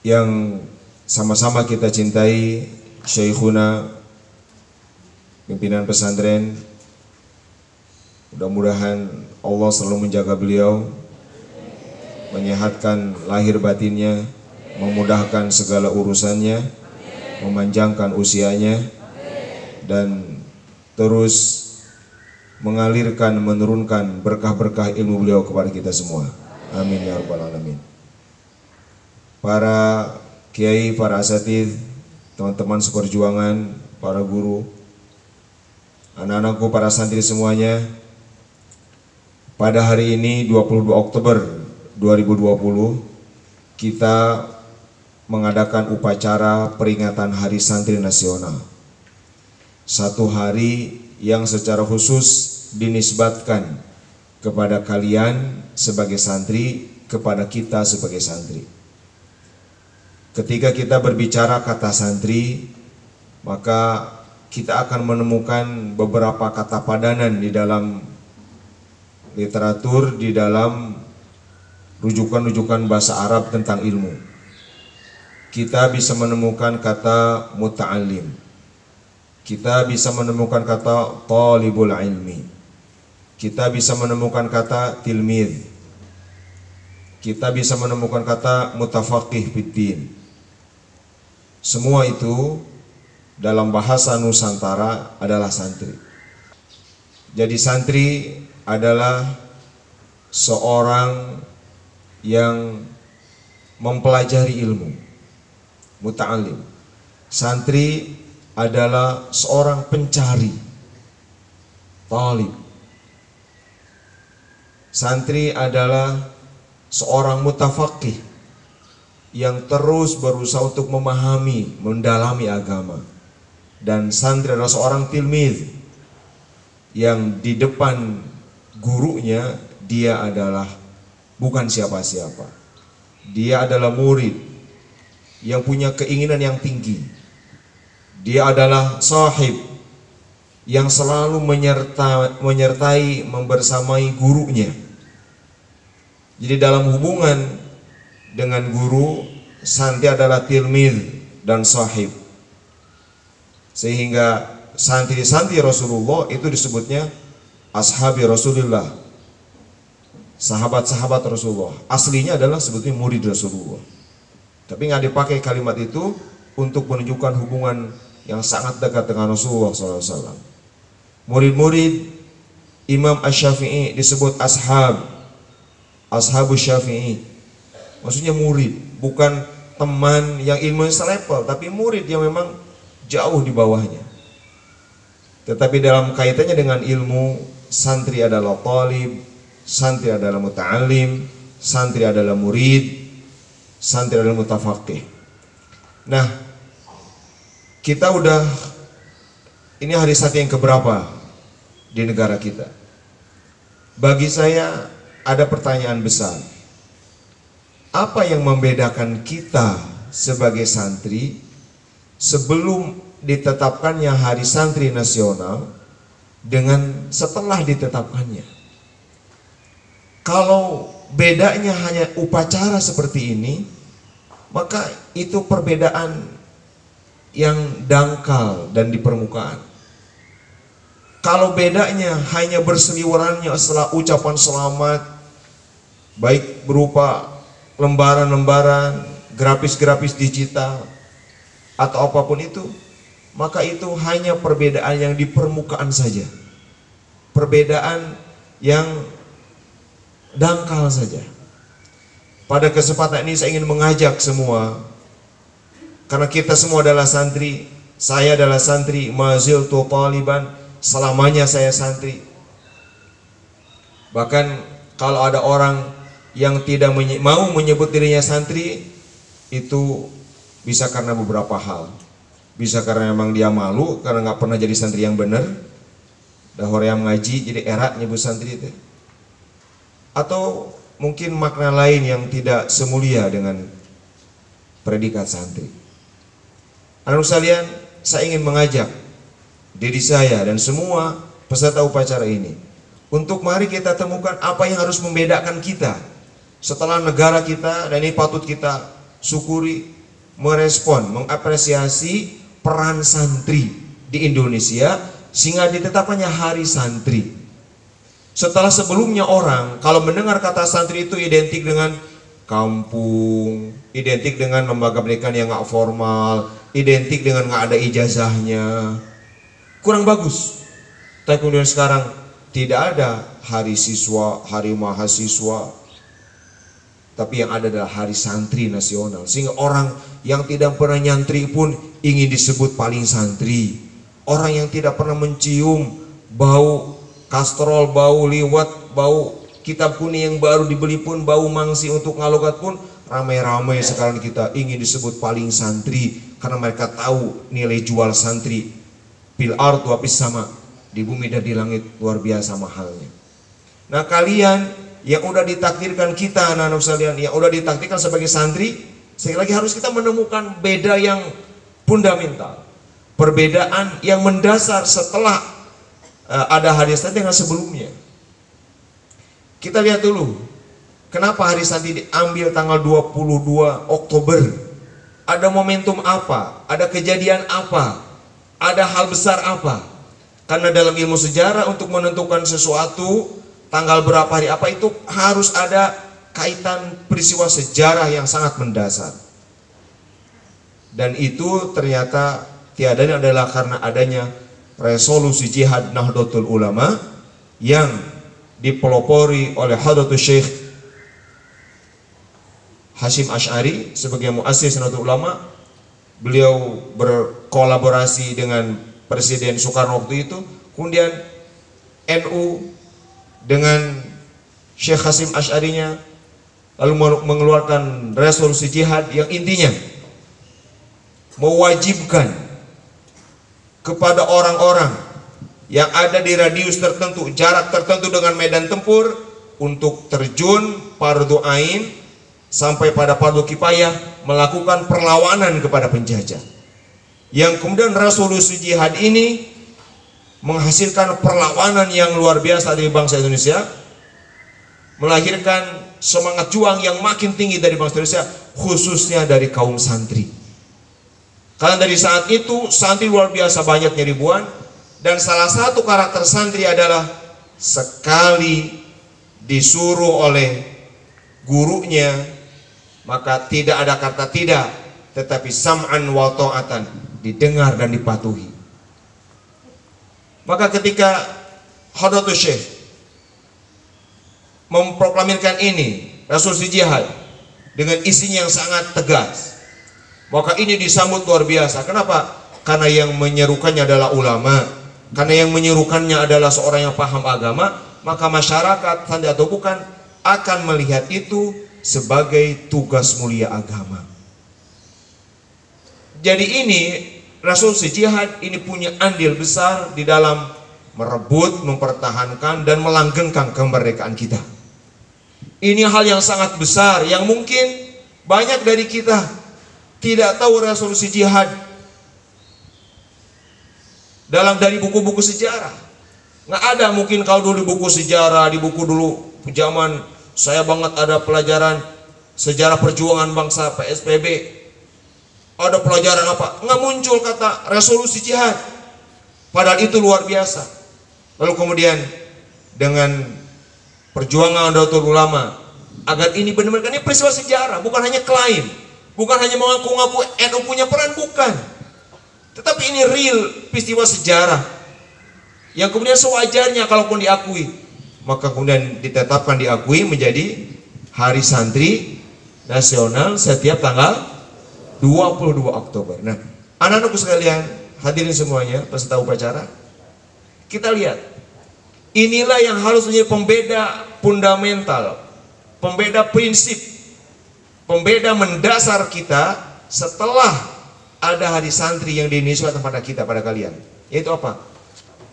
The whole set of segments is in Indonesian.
yang sama-sama kita cintai, Syekhuna, pimpinan pesantren. Mudah-mudahan Allah selalu menjaga beliau, menyehatkan lahir batinnya, memudahkan segala urusannya, memanjangkan usianya, dan terus mengalirkan, menurunkan berkah-berkah ilmu beliau kepada kita semua. Amin ya rabbal alamin. Para kiai, para asatidz, teman-teman seperjuangan, para guru, anak-anakku, para santri semuanya, pada hari ini 22 Oktober 2020 kita mengadakan upacara peringatan Hari Santri Nasional. Satu hari yang secara khusus dinisbatkan kepada kalian sebagai santri, kepada kita sebagai santri. Ketika kita berbicara kata santri, maka kita akan menemukan beberapa kata padanan di dalam literatur, di dalam rujukan-rujukan bahasa Arab tentang ilmu. Kita bisa menemukan kata muta'allim, kita bisa menemukan kata talibul ilmi, kita bisa menemukan kata tilmidz, kita bisa menemukan kata mutafaqih fiddin. Semua itu dalam bahasa Nusantara adalah santri. Jadi santri adalah seorang yang mempelajari ilmu, muta'alim. Santri adalah seorang pencari, talib. Santri adalah seorang mutafaqih yang terus berusaha untuk memahami, mendalami agama. Dan santri adalah seorang tilmidz yang di depan gurunya dia adalah bukan siapa-siapa. Dia adalah murid yang punya keinginan yang tinggi. Dia adalah sahib yang selalu menyertai, membersamai gurunya. Jadi dalam hubungan dengan guru, santri adalah tilmidz dan sahib. Sehingga santri-santri Rasulullah itu disebutnya ashabi Rasulullah, sahabat-sahabat Rasulullah. Aslinya adalah sebetulnya murid Rasulullah, tapi nggak dipakai kalimat itu untuk menunjukkan hubungan yang sangat dekat dengan Rasulullah SAW. Murid-murid Imam Asy-Syafi'i disebut ashabus Syafi'i, maksudnya murid, bukan teman yang ilmunya selevel, tapi murid yang memang jauh di bawahnya. Tetapi dalam kaitannya dengan ilmu, santri adalah talib, santri adalah muta'alim, santri adalah murid, santri adalah mutafaqih. Nah, kita udah, ini hari santri yang keberapa di negara kita? Bagi saya ada pertanyaan besar. Apa yang membedakan kita sebagai santri sebelum ditetapkannya Hari Santri Nasional dengan setelah ditetapkannya? Kalau bedanya hanya upacara seperti ini, maka itu perbedaan yang dangkal dan di permukaan. Kalau bedanya hanya berseliwerannya setelah ucapan selamat, baik berupa lembaran-lembaran, grafis-grafis digital, atau apapun itu, maka itu hanya perbedaan yang di permukaan saja, perbedaan yang dangkal saja. Pada kesempatan ini saya ingin mengajak semua, karena kita semua adalah santri, saya adalah santri, maziltu taliban, selamanya saya santri. Bahkan kalau ada orang yang tidak mau menyebut dirinya santri, itu bisa karena beberapa hal. Bisa karena memang dia malu, karena nggak pernah jadi santri yang benar, dah yang ngaji jadi erak nyebut santri itu. Atau mungkin makna lain yang tidak semulia dengan predikat santri. Anak sekalian, saya ingin mengajak diri saya dan semua peserta upacara ini untuk mari kita temukan apa yang harus membedakan kita setelah negara kita, dan ini patut kita syukuri, merespon, mengapresiasi peran santri di Indonesia sehingga ditetapkannya Hari Santri. Setelah sebelumnya orang kalau mendengar kata santri itu identik dengan kampung, identik dengan lembaga pendidikan yang nggak formal, identik dengan nggak ada ijazahnya, kurang bagus. Tapi kemudian sekarang tidak ada hari siswa, hari mahasiswa, tapi yang ada adalah Hari Santri Nasional, sehingga orang yang tidak pernah nyantri pun ingin disebut paling santri. Orang yang tidak pernah mencium bau kastrol, bau liwat, bau kitab kuning yang baru dibeli pun, bau mangsi untuk ngalogat pun, ramai-ramai sekarang kita ingin disebut paling santri karena mereka tahu nilai jual santri bil ardu wapis sama, di bumi dan di langit, luar biasa mahalnya. Nah, kalian yang udah ditakdirkan, kita anak-anak sekalian yang udah ditakdirkan sebagai santri, sekali lagi harus kita menemukan beda yang fundamental, perbedaan yang mendasar setelah ada hari santri dengan sebelumnya. Kita lihat dulu, kenapa hari santri diambil tanggal 22 Oktober? Ada momentum apa? Ada kejadian apa? Ada hal besar apa? Karena dalam ilmu sejarah untuk menentukan sesuatu, tanggal berapa hari apa itu harus ada kaitan peristiwa sejarah yang sangat mendasar. Dan itu ternyata tiada adalah karena adanya resolusi jihad Nahdlatul Ulama yang dipelopori oleh Hadratus Syekh Hasyim Asy'ari sebagai muassis Nahdlatul Ulama. Beliau berkolaborasi dengan Presiden Soekarno waktu itu, kemudian NU dengan Syekh Hasyim Asy'arinya lalu mengeluarkan resolusi jihad yang intinya mewajibkan kepada orang-orang yang ada di radius tertentu, jarak tertentu dengan medan tempur untuk terjun fardu ain sampai pada fardu kifayah melakukan perlawanan kepada penjajah. Yang kemudian resolusi jihad ini menghasilkan perlawanan yang luar biasa dari bangsa Indonesia, melahirkan semangat juang yang makin tinggi dari bangsa Indonesia, khususnya dari kaum santri. Karena dari saat itu santri luar biasa banyaknya, ribuan, dan salah satu karakter santri adalah sekali disuruh oleh gurunya maka tidak ada kata tidak, tetapi sam'an wa ta'atan, didengar dan dipatuhi. Maka ketika Hadratus Syekh memproklamirkan ini resolusi jihad dengan isinya yang sangat tegas, maka ini disambut luar biasa. Kenapa? Karena yang menyerukannya adalah ulama, karena yang menyerukannya adalah seorang yang paham agama, maka masyarakat santri atau bukan akan melihat itu sebagai tugas mulia agama. Jadi ini resolusi jihad ini punya andil besar di dalam merebut, mempertahankan dan melanggengkan kemerdekaan kita. Ini hal yang sangat besar yang mungkin banyak dari kita tidak tahu resolusi jihad dari buku-buku sejarah. Nggak ada mungkin kalau dulu di buku sejarah, di buku dulu zaman saya banget ada pelajaran sejarah perjuangan bangsa PSBB, ada pelajaran apa? Nggak muncul kata resolusi jihad. Padahal itu luar biasa. Lalu kemudian dengan perjuangan Nahdlatul Ulama agar ini benar-benar, ini peristiwa sejarah, bukan hanya klaim, bukan hanya mengaku-ngaku NU punya peran, bukan. Tetapi ini real peristiwa sejarah yang kemudian sewajarnya kalaupun diakui, maka kemudian ditetapkan, diakui menjadi Hari Santri Nasional setiap tanggal 22 Oktober. Nah, anak-anakku sekalian, hadirin semuanya, peserta upacara, kita lihat, inilah yang harus menjadi pembeda fundamental, pembeda prinsip, pembeda mendasar kita setelah ada Hari Santri yang diinisiasi pada kita, pada kalian. Yaitu apa?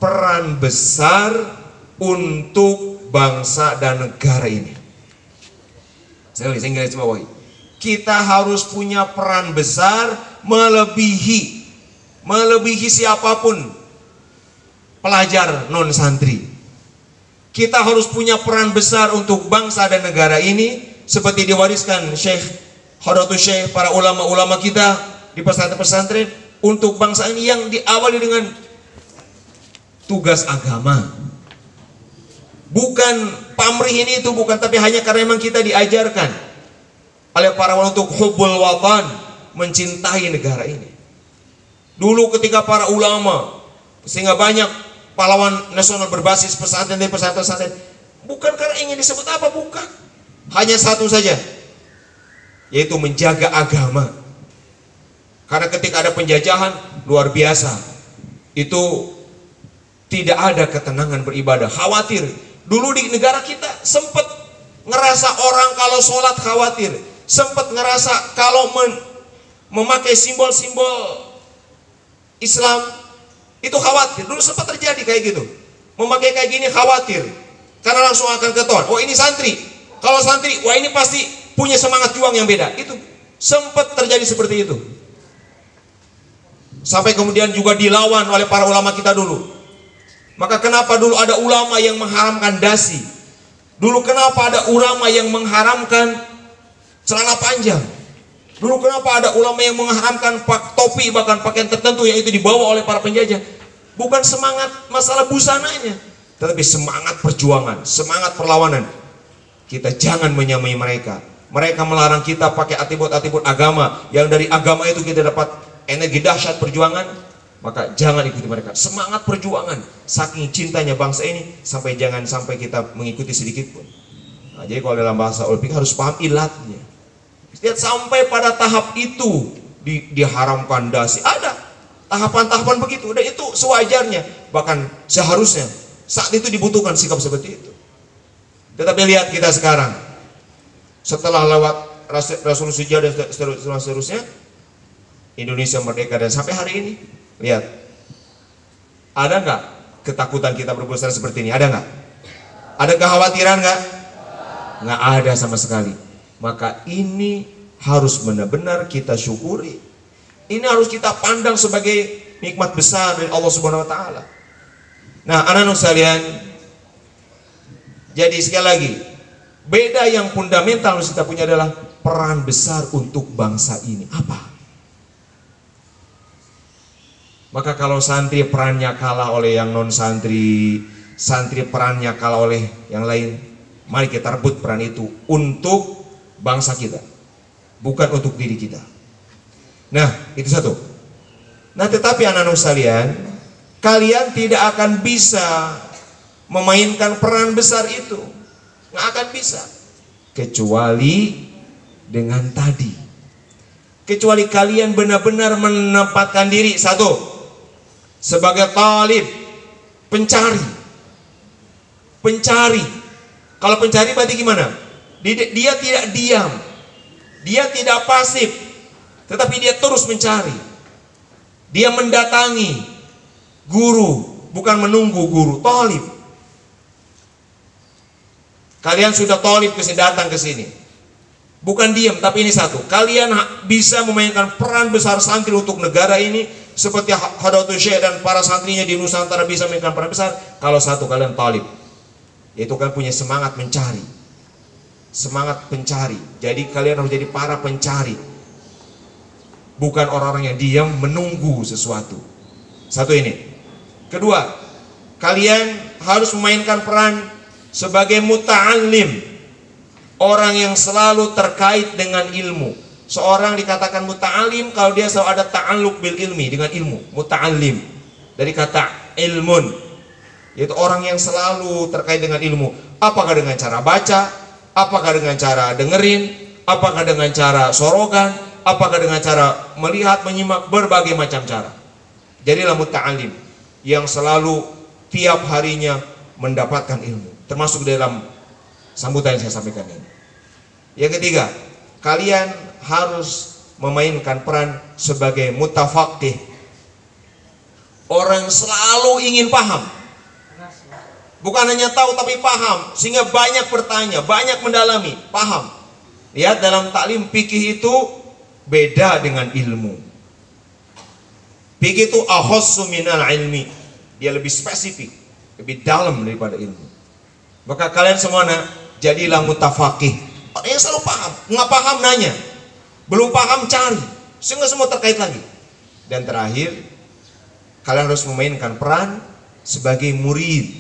Peran besar untuk bangsa dan negara ini. Saya garis bawahi. Kita harus punya peran besar melebihi siapapun pelajar non santri. Kita harus punya peran besar untuk bangsa dan negara ini seperti diwariskan Syekh Hadratus Syekh, para ulama-ulama kita di pesantren-pesantren untuk bangsa ini yang diawali dengan tugas agama. Bukan pamrih ini itu bukan, tapi hanya karena memang kita diajarkan oleh para ulama untuk hubbul watan, mencintai negara ini. Dulu ketika para ulama, sehingga banyak pahlawan nasional berbasis pesantren dari pesantren, bukan karena ingin disebut apa, bukan. Hanya satu saja, yaitu menjaga agama. Karena ketika ada penjajahan luar biasa, itu tidak ada ketenangan beribadah, khawatir. Dulu di negara kita sempat ngerasa orang kalau sholat khawatir, sempat ngerasa kalau memakai simbol-simbol Islam itu khawatir. Dulu sempat terjadi kayak gitu, memakai kayak gini khawatir, karena langsung akan ketahuan, oh ini santri. Kalau santri, wah ini pasti punya semangat juang yang beda. Itu sempat terjadi seperti itu. Sampai kemudian juga dilawan oleh para ulama kita dulu. Maka kenapa dulu ada ulama yang mengharamkan dasi? Dulu kenapa ada ulama yang mengharamkan celana panjang? Dulu kenapa ada ulama yang mengharamkan topi, bahkan pakaian tertentu yang itu dibawa oleh para penjajah? Bukan semangat masalah busananya, tetapi semangat perjuangan, semangat perlawanan. Kita jangan menyamai mereka. Mereka melarang kita pakai atribut-atribut agama, yang dari agama itu kita dapat energi dahsyat perjuangan. Maka jangan ikuti mereka. Semangat perjuangan, saking cintanya bangsa ini, sampai jangan sampai kita mengikuti sedikit pun. Nah, jadi kalau dalam bahasa Olimpik harus paham ilatnya. Lihat sampai pada tahap itu diharamkan dasi. Ada tahapan-tahapan begitu, dan itu sewajarnya, bahkan seharusnya saat itu dibutuhkan sikap seperti itu. Tetapi lihat kita sekarang, setelah lewat resolusi dan seterusnya, Indonesia merdeka dan sampai hari ini, lihat, ada nggak ketakutan kita berbesar seperti ini? Ada nggak? Ada kekhawatiran nggak? Nggak ada sama sekali. Maka ini harus benar-benar kita syukuri. Ini harus kita pandang sebagai nikmat besar dari Allah Subhanahu Wa Taala. Nah, anak-anak sekalian, jadi sekali lagi, beda yang fundamental harus kita punya adalah peran besar untuk bangsa ini. Apa? Maka kalau santri perannya kalah oleh yang non santri, santri perannya kalah oleh yang lain, mari kita rebut peran itu untuk bangsa kita, bukan untuk diri kita. Nah, itu satu. Nah, tetapi anak-anak sekalian, kalian tidak akan bisa memainkan peran besar itu, nggak akan bisa, kecuali dengan tadi. Kecuali kalian benar-benar menempatkan diri, satu, sebagai talib, pencari. Kalau pencari berarti gimana? Dia tidak diam, dia tidak pasif, tetapi dia terus mencari. Dia mendatangi guru, bukan menunggu guru. Talib. Kalian sudah talib datang ke sini, bukan diam, tapi ini satu. Kalian bisa memainkan peran besar santri untuk negara ini, seperti Hadratus Syekh dan para santrinya di Nusantara bisa memainkan peran besar. Kalau satu, kalian talib, yaitu kan punya semangat mencari, semangat pencari. Jadi kalian harus jadi para pencari, bukan orang-orang yang diam menunggu sesuatu. Satu ini. Kedua, kalian harus memainkan peran sebagai muta'allim, orang yang selalu terkait dengan ilmu. Seorang dikatakan muta'alim kalau dia selalu ada ta'alluq bil ilmi, dengan ilmu. Muta'allim dari kata ilmun, yaitu orang yang selalu terkait dengan ilmu. Apakah dengan cara baca, apakah dengan cara dengerin, apakah dengan cara sorogan, apakah dengan cara melihat, menyimak, berbagai macam cara. Jadilah muta'alim yang selalu tiap harinya mendapatkan ilmu, termasuk dalam sambutan yang saya sampaikan ini. Yang ketiga, kalian harus memainkan peran sebagai mutafaqih, orang selalu ingin paham, bukan hanya tahu tapi paham, sehingga banyak bertanya, banyak mendalami, paham. Lihat dalam taklim fikih itu beda dengan ilmu. Fikih itu akhassu minal ilmi, dia lebih spesifik, lebih dalam daripada ilmu. Maka kalian semuanya jadilah mutafaqih, orang yang selalu paham, nggak paham nanya, Belum paham, cari, sehingga semua terkait lagi. Dan terakhir, kalian harus memainkan peran sebagai murid,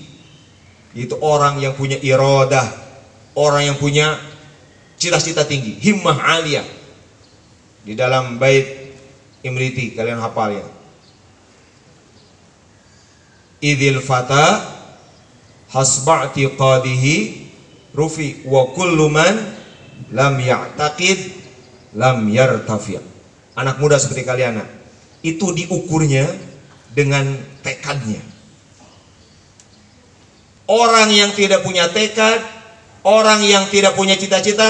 yaitu orang yang punya iradah, orang yang punya cita-cita tinggi, himmah aliyah. Di dalam bait Imriti, kalian hafal ya, idil fata hasba'ti qadihi rufi wa kullu man lam ya'taqid lam yartafi'. Anak muda seperti kalian, itu diukurnya dengan tekadnya. Orang yang tidak punya tekad, orang yang tidak punya cita-cita,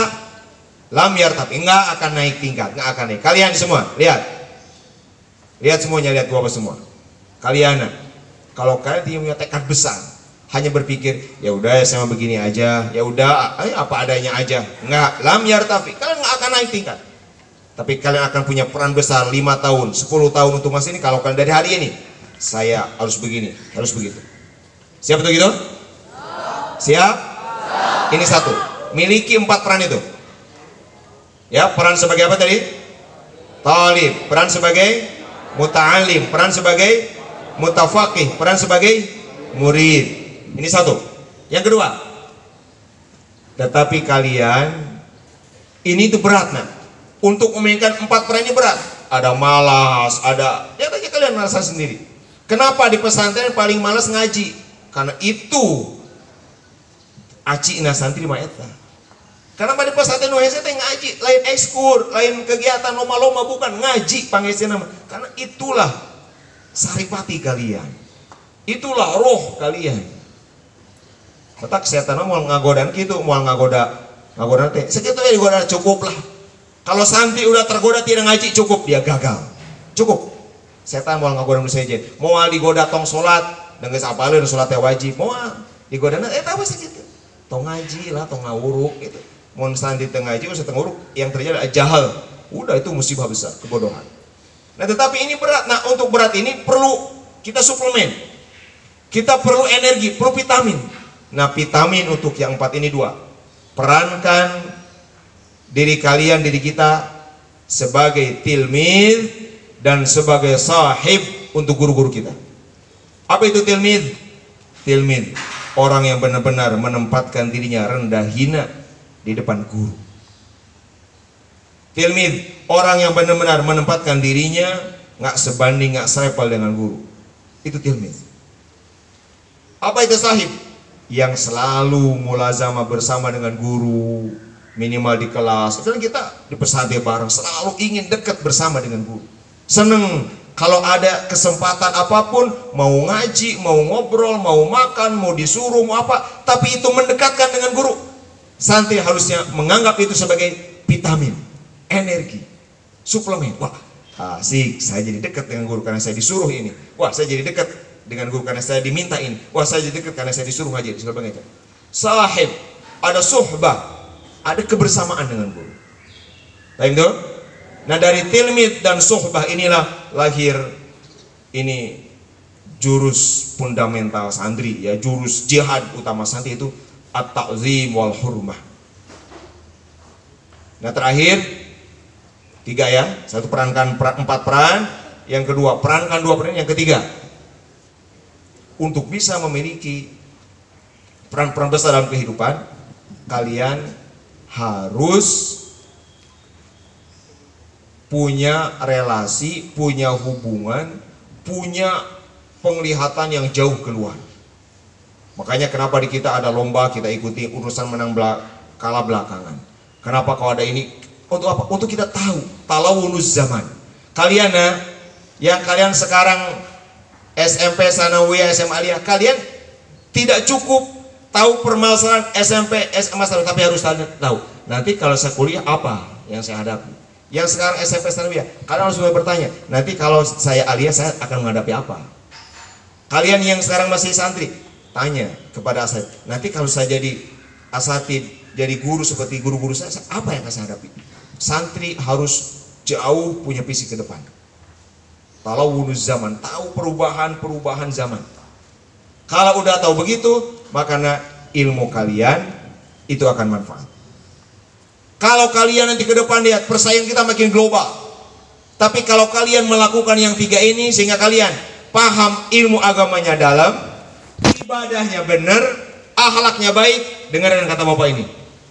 lam yartafi', enggak akan naik tingkat, enggak akan naik. Kalian semua, lihat semuanya, lihat gua semua. Kalian, kalau kalian tidak punya tekad besar, hanya berpikir, ya udah saya mau begini aja, ya udah apa adanya aja, enggak, lam yartafi', kalian enggak akan naik tingkat. Tapi kalian akan punya peran besar 5 tahun, 10 tahun untuk masa ini. Kalau kalian dari hari ini, saya harus begini, harus begitu. Siap untuk itu? Siap? Ini satu, miliki 4 peran itu. Ya, peran sebagai apa tadi? Talib, peran sebagai muta'alim, peran sebagai mutafaqih, peran sebagai murid. Ini satu. Yang kedua, tetapi kalian, ini itu berat, nah. Untuk memainkan 4 peran ini berat. Ada malas, ada, ya tadi kalian merasa sendiri. Kenapa di pesantren paling malas ngaji? Karena itu aci ina santri maeta. Kenapa di pesantren nuhese teh ngaji, lain ekskur, lain kegiatan loma-loma, bukan ngaji panggilnya nama. Karena itulah saripati kalian. Itulah roh kalian. Ketak setan mau ngagodan gitu, mau ngagoda teh. Segitu ya digoda cukup lah. Kalau santri udah tergoda tidak ngaji, cukup, dia gagal. Cukup. Setan mau ngagoda saja. Mau digoda tong salat, dan geus apaleun salatnya wajib. Mau digoda tahu segitu. Tong ngaji lah, tong ngawuruk gitu. Mun santri teu ngaji usah teu nguruk, yang terjadi adalah jahal. Udah, itu musibah besar, kebodohan. Nah, tetapi ini berat. Nah, untuk berat ini perlu kita suplemen. Kita perlu energi, perlu vitamin. Nah, vitamin untuk yang 4 ini 2. Perankan diri kalian, diri kita sebagai tilmid dan sebagai sahib untuk guru-guru kita. Apa itu tilmid? Tilmid, orang yang benar-benar menempatkan dirinya rendah hina di depan guru. Tilmid, orang yang benar-benar menempatkan dirinya nggak sebanding, nggak selepal dengan guru. Itu tilmid. Apa itu sahib? Yang selalu mulazamah bersama dengan guru, minimal di kelas. Karena kita di pesantren bareng, selalu ingin dekat bersama dengan guru. Seneng kalau ada kesempatan apapun, mau ngaji, mau ngobrol, mau makan, mau disuruh, mau apa, tapi itu mendekatkan dengan guru. Santri harusnya menganggap itu sebagai vitamin, energi, suplemen. Wah, asik, saya jadi dekat dengan guru karena saya disuruh ini. Wah, saya jadi dekat dengan guru karena saya diminta ini. Wah, saya jadi dekat karena saya disuruh ngaji. Sebagainya. Sahib, ada suhbah, ada kebersamaan dengan guru. Baik tuh? Nah, dari tilmid dan suhbah inilah lahir ini jurus fundamental santri, ya, jurus jihad utama santri itu at-ta'zim wal hurmah. Nah, terakhir 3 ya. Satu, perankan 4 peran. Yang kedua, perankan 2 peran. Yang ketiga, untuk bisa memiliki peran-peran besar dalam kehidupan, kalian harus punya relasi, punya hubungan, punya penglihatan yang jauh keluar. Makanya kenapa di kita ada lomba, kita ikuti urusan menang kalah belakangan. Kenapa kalau ada ini? Untuk apa? Untuk kita tahu talawunuz zaman. Kalian yang kalian sekarang SMP, Sanawiyah, SMA Aliyah, kalian tidak cukup tahu permasalahan SMP, SMA, tapi harus tahu nanti kalau saya kuliah apa yang saya hadapi. Yang sekarang SMP, Sanawiyah, kalian harus mulai bertanya, nanti kalau saya Aliyah saya akan menghadapi apa. Kalian yang sekarang masih santri, tanya kepada asatid, nanti kalau saya jadi asatid, jadi guru seperti guru-guru saya, apa yang akan saya hadapi. Santri harus jauh punya visi ke depan. Talawunuz zaman, tahu perubahan zaman. Kalau udah tahu begitu, maka ilmu kalian itu akan manfaat. Kalau kalian nanti ke depan lihat persaingan kita makin global. Tapi kalau kalian melakukan yang 3 ini sehingga kalian paham ilmu agamanya dalam, ibadahnya benar, akhlaknya baik, dengarkan kata Bapak ini.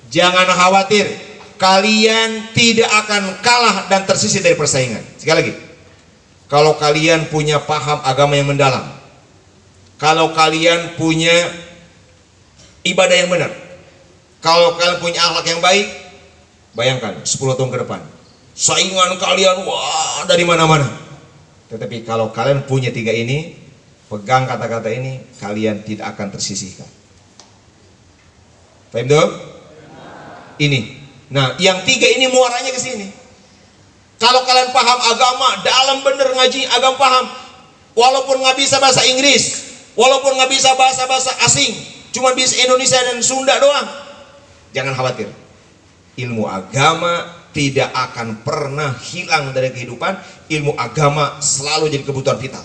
Jangan khawatir, kalian tidak akan kalah dan tersisih dari persaingan. Sekali lagi, kalau kalian punya paham agama yang mendalam, kalau kalian punya ibadah yang benar, kalau kalian punya akhlak yang baik, bayangkan 10 tahun ke depan saingan kalian wah dari mana-mana. Tetapi kalau kalian punya 3 ini, pegang kata-kata ini, kalian tidak akan tersisihkan. Paham dong? Ini. Nah, yang 3 ini muaranya ke sini. Kalau kalian paham agama, dalam bener ngaji agama paham, walaupun nggak bisa bahasa Inggris, walaupun nggak bisa bahasa-bahasa asing, cuma bisa Indonesia dan Sunda doang, jangan khawatir. Ilmu agama tidak akan pernah hilang dari kehidupan. Ilmu agama selalu jadi kebutuhan vital.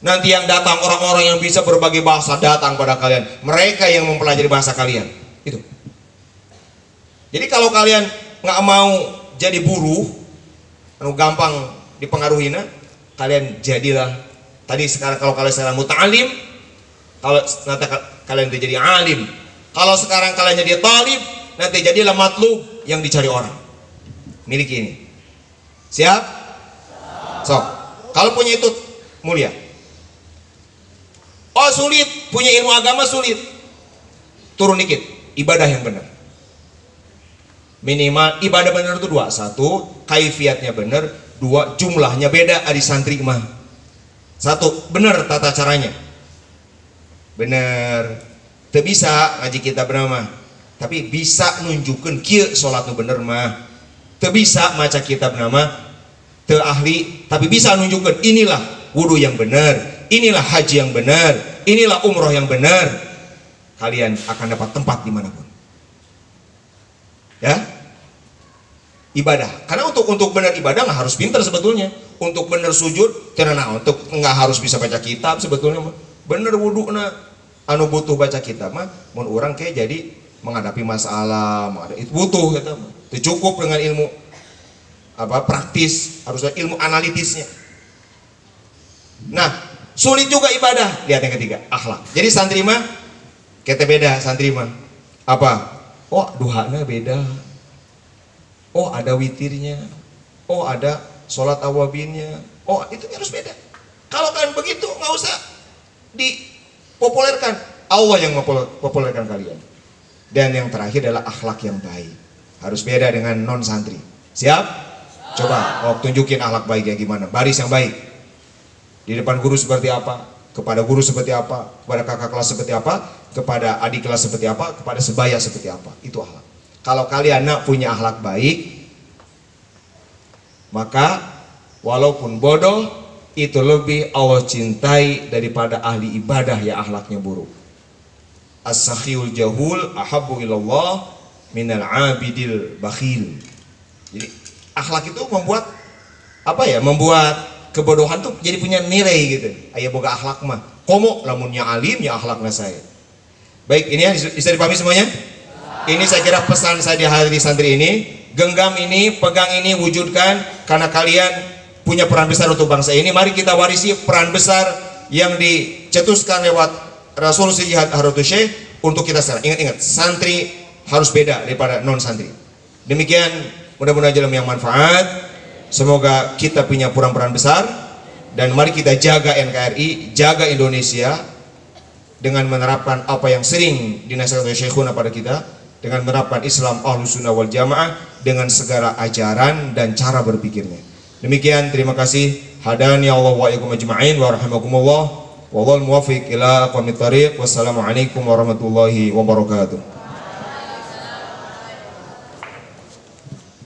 Nanti yang datang orang-orang yang bisa berbagai bahasa datang pada kalian, mereka yang mempelajari bahasa kalian. Itu. Jadi kalau kalian nggak mau jadi buruh, gampang dipengaruhi, kalian jadilah. Tadi sekarang kalau kalian sekarang muta'alim, kalau nanti kalian jadi alim. Kalau sekarang kalian jadi talib, nanti jadilah matlub yang dicari orang. Miliki ini. Siap? So, kalau punya itu mulia. Oh sulit, punya ilmu agama sulit. Turun dikit, ibadah yang benar. Minimal ibadah benar itu 2. 1, kaifiatnya benar. 2, jumlahnya beda di santri mah. 1, benar tata caranya. Benar. Teu bisa ngaji kita bernama, tapi bisa nunjukkan kieu salat nu bener mah. Teu bisa maca kitab nama, teu ahli, tapi bisa nunjukkan inilah wudu yang benar, inilah haji yang benar, inilah umroh yang benar. Kalian akan dapat tempat dimanapun. Ya, ibadah. Karena untuk benar ibadah nggak harus pintar sebetulnya. Untuk benar sujud, karena untuk nggak harus bisa baca kitab sebetulnya. Bener wudu anu butuh baca kitab mah, mun orang kayak jadi menghadapi masalah, itu butuh gitu. Itu cukup dengan ilmu praktis, harusnya ilmu analitisnya. Nah, sulit juga ibadah. Lihat yang ketiga, akhlak. Jadi santri mah kita beda santri mah. Apa? Oh, duhana beda. Oh, ada witirnya. Oh, ada sholat awabinnya. Oh, itu harus beda. Kalau kalian begitu, nggak usah dipopulerkan. Allah yang mempopulerkan kalian. Dan yang terakhir adalah akhlak yang baik. Harus beda dengan non santri. Siap? Coba tunjukin akhlak baiknya gimana. Baris yang baik. Di depan guru seperti apa? Kepada guru seperti apa? Kepada kakak kelas seperti apa? Kepada adik kelas seperti apa? Kepada sebaya seperti apa? Itu akhlak. Kalau kalian punya akhlak baik, maka walaupun bodoh, itu lebih Allah cintai daripada ahli ibadah yang akhlaknya buruk. As-sakhiyul jahul ahabbu ilallah minal abidil bakhil. Jadi akhlak itu membuat membuat kebodohan tuh jadi punya nilai gitu. Aya boga akhlak mah. Komo lamunnya alim ya akhlakna saya. Baik, ini bisa dipahami semuanya? Ini saya kira pesan saya di hari santri ini. Genggam ini, pegang ini, wujudkan, karena kalian punya peran besar untuk bangsa ini. Mari kita warisi peran besar yang dicetuskan lewat Rasul Sijihad Harutu Syekh untuk kita sekarang. Ingat-ingat, santri harus beda daripada non santri. Demikian, mudah-mudahan jalan yang manfaat. Semoga kita punya peran besar, dan mari kita jaga NKRI, jaga Indonesia dengan menerapkan apa yang sering dinasihatkan oleh Syekhuna pada kita, dengan menerapkan Islam Ahlus Sunnah wal Jamaah dengan segala ajaran dan cara berpikirnya. Demikian, terima kasih. Hadani Allah wa iyyakum ajma'in wa rahimakumullah. Wallahul muwaffiq ila aqwamit thariq. Wassalamualaikum warahmatullahi wabarakatuh.